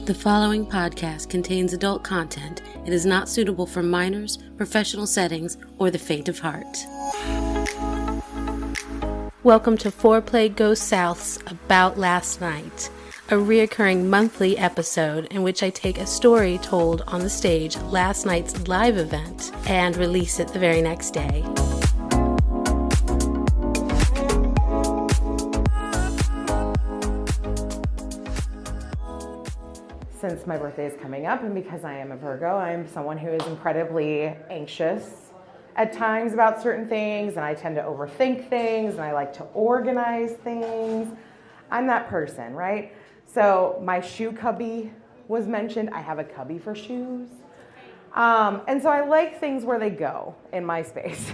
The following podcast contains adult content. It is not suitable for minors, professional settings, or the faint of heart. Welcome to FOREPLAY Goes South's About Last Night, a reoccurring monthly episode in which I take a story told on the stage last night's live event and release it the very next day. Since my birthday is coming up and because I am a Virgo, I am someone who is incredibly anxious at times about certain things, and I tend to overthink things, and I like to organize things. I'm that person, right? So my shoe cubby was mentioned. I have a cubby for shoes. And so I like things where they go in my space.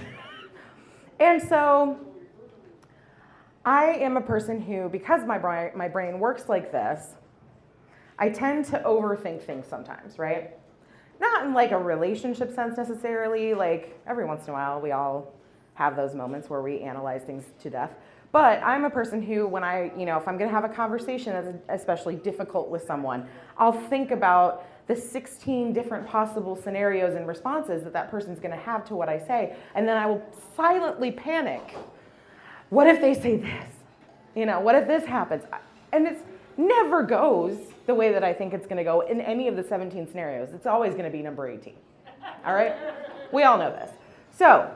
And so I am a person who, because my brain works like this, I tend to overthink things sometimes, right? Not in like a relationship sense necessarily, like every once in a while we all have those moments where we analyze things to death. But I'm a person who, when if I'm gonna have a conversation that's especially difficult with someone, I'll think about the 16 different possible scenarios and responses that person's gonna have to what I say, and then I will silently panic. What if they say this? What if this happens? And it never goes the way that I think it's going to go in any of the 17 scenarios. It's always going to be number 18. All right? We all know this. So,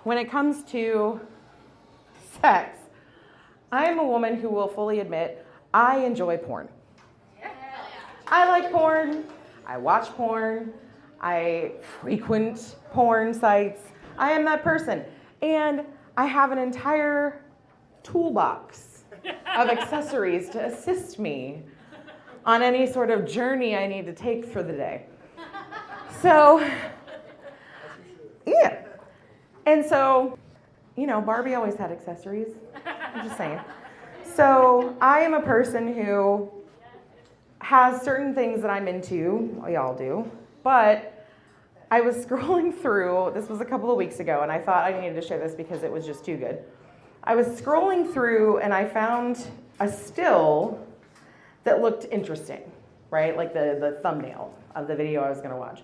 when it comes to sex, I am a woman who will fully admit I enjoy porn. I like porn. I watch porn. I frequent porn sites. I am that person. And I have an entire toolbox of accessories to assist me on any sort of journey I need to take for the day. So, yeah. And so, Barbie always had accessories. I'm just saying. So, I am a person who has certain things that I'm into. We all do. But I was scrolling through, this was a couple of weeks ago, and I thought I needed to share this because it was just too good. I was scrolling through and I found a still that looked interesting, right? Like the thumbnail of the video I was gonna watch.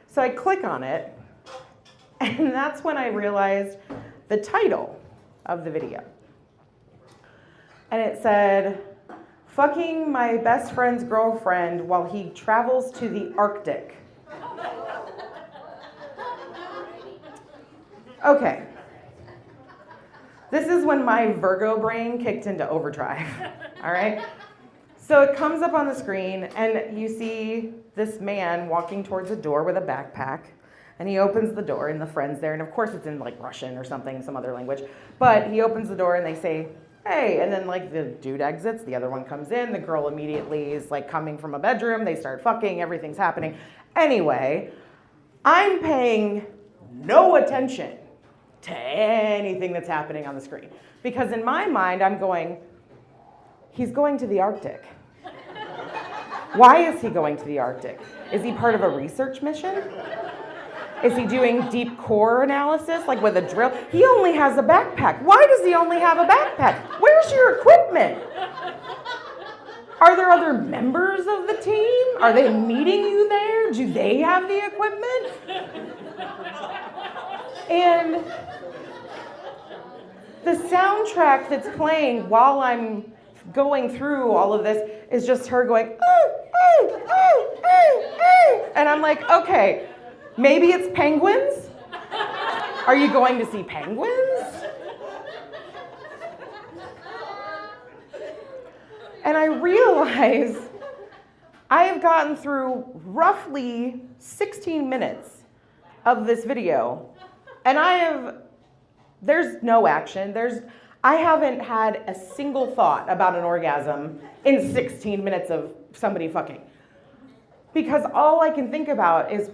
So I click on it, and that's when I realized the title of the video. And it said, "Fucking my best friend's girlfriend while he travels to the Arctic." Okay. This is when my Virgo brain kicked into overdrive, all right? So it comes up on the screen, and you see this man walking towards a door with a backpack, and he opens the door, and the friend's there, and of course it's in like Russian or something, some other language, but he opens the door, and they say, "Hey," and then like the dude exits, the other one comes in, the girl immediately is like coming from a bedroom, they start fucking, everything's happening. Anyway, I'm paying no attention to anything that's happening on the screen. Because in my mind, I'm going, he's going to the Arctic. Why is he going to the Arctic? Is he part of a research mission? Is he doing deep core analysis, like with a drill? He only has a backpack. Why does he only have a backpack? Where's your equipment? Are there other members of the team? Are they meeting you there? Do they have the equipment? And the soundtrack that's playing while I'm going through all of this is just her going, "Ooh, ooh, ooh, ooh, ooh." And I'm like, okay, maybe it's penguins? Are you going to see penguins? And I realize I have gotten through roughly 16 minutes of this video, and there's no action. I haven't had a single thought about an orgasm in 16 minutes of somebody fucking. Because all I can think about is,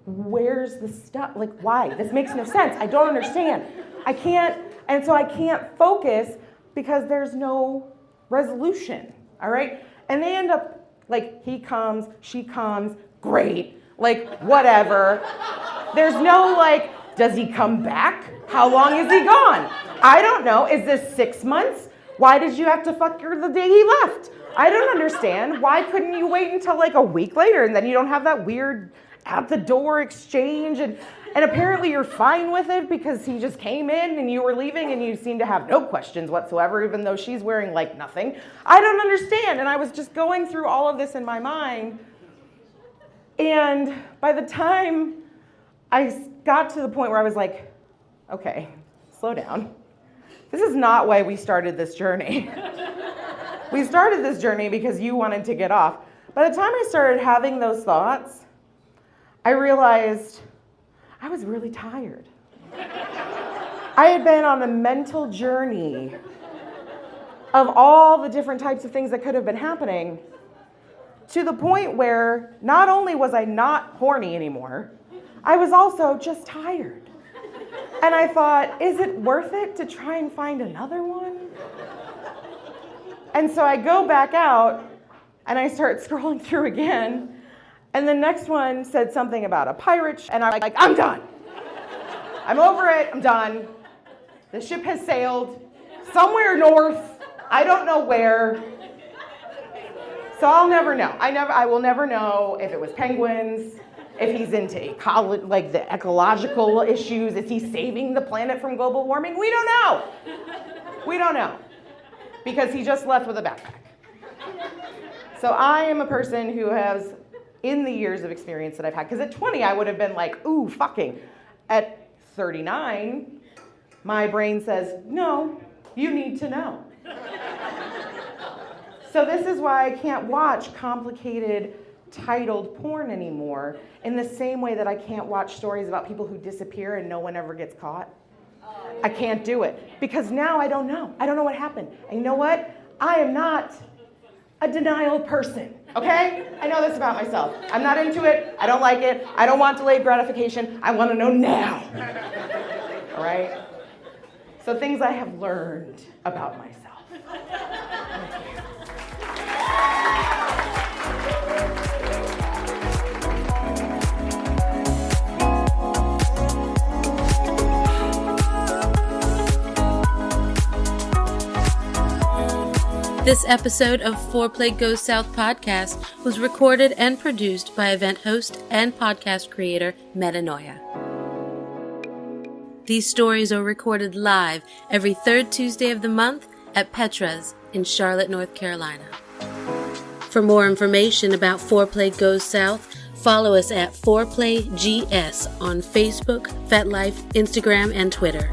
where's the stuff? Like, why? This makes no sense. I don't understand. I can't focus because there's no resolution, all right? And they end up, like, he comes, she comes, great, like, whatever. There's no, like, does he come back? How long is he gone? I don't know. Is this 6 months? Why did you have to fuck her the day he left? I don't understand. Why couldn't you wait until like a week later and then you don't have that weird at the door exchange? And apparently you're fine with it because he just came in and you were leaving and you seem to have no questions whatsoever, even though she's wearing like nothing. I don't understand. And I was just going through all of this in my mind. And by the time I got to the point where I was like, okay, slow down. This is not why we started this journey. We started this journey because you wanted to get off. By the time I started having those thoughts, I realized I was really tired. I had been on a mental journey of all the different types of things that could have been happening, to the point where not only was I not horny anymore, I was also just tired. And I thought, is it worth it to try and find another one? And so I go back out and I start scrolling through again. And the next one said something about a pirate, and I'm like, I'm done. I'm over it, I'm done. The ship has sailed somewhere north, I don't know where. So I'll never know. I will never know if it was penguins, if he's into like the ecological issues, is he saving the planet from global warming? We don't know. We don't know. Because he just left with a backpack. So I am a person who has, in the years of experience that I've had, because at 20 I would have been like, ooh, fucking. At 39, my brain says, no, you need to know. So this is why I can't watch complicated, titled porn anymore, in the same way that I can't watch stories about people who disappear and no one ever gets caught. I can't do it, because now I don't know. I don't know what happened. And you know what? I am not a denial person, okay? I know this about myself. I'm not into it. I don't like it. I don't want delayed gratification. I want to know now. All right? So things I have learned about myself. This episode of FOREPLAY Goes South podcast was recorded and produced by event host and podcast creator Metanoia. These stories are recorded live every third Tuesday of the month at Petra's in Charlotte, North Carolina. For more information about FOREPLAY Goes South, follow us at FOREPLAY GS on Facebook, FetLife, Instagram, and Twitter.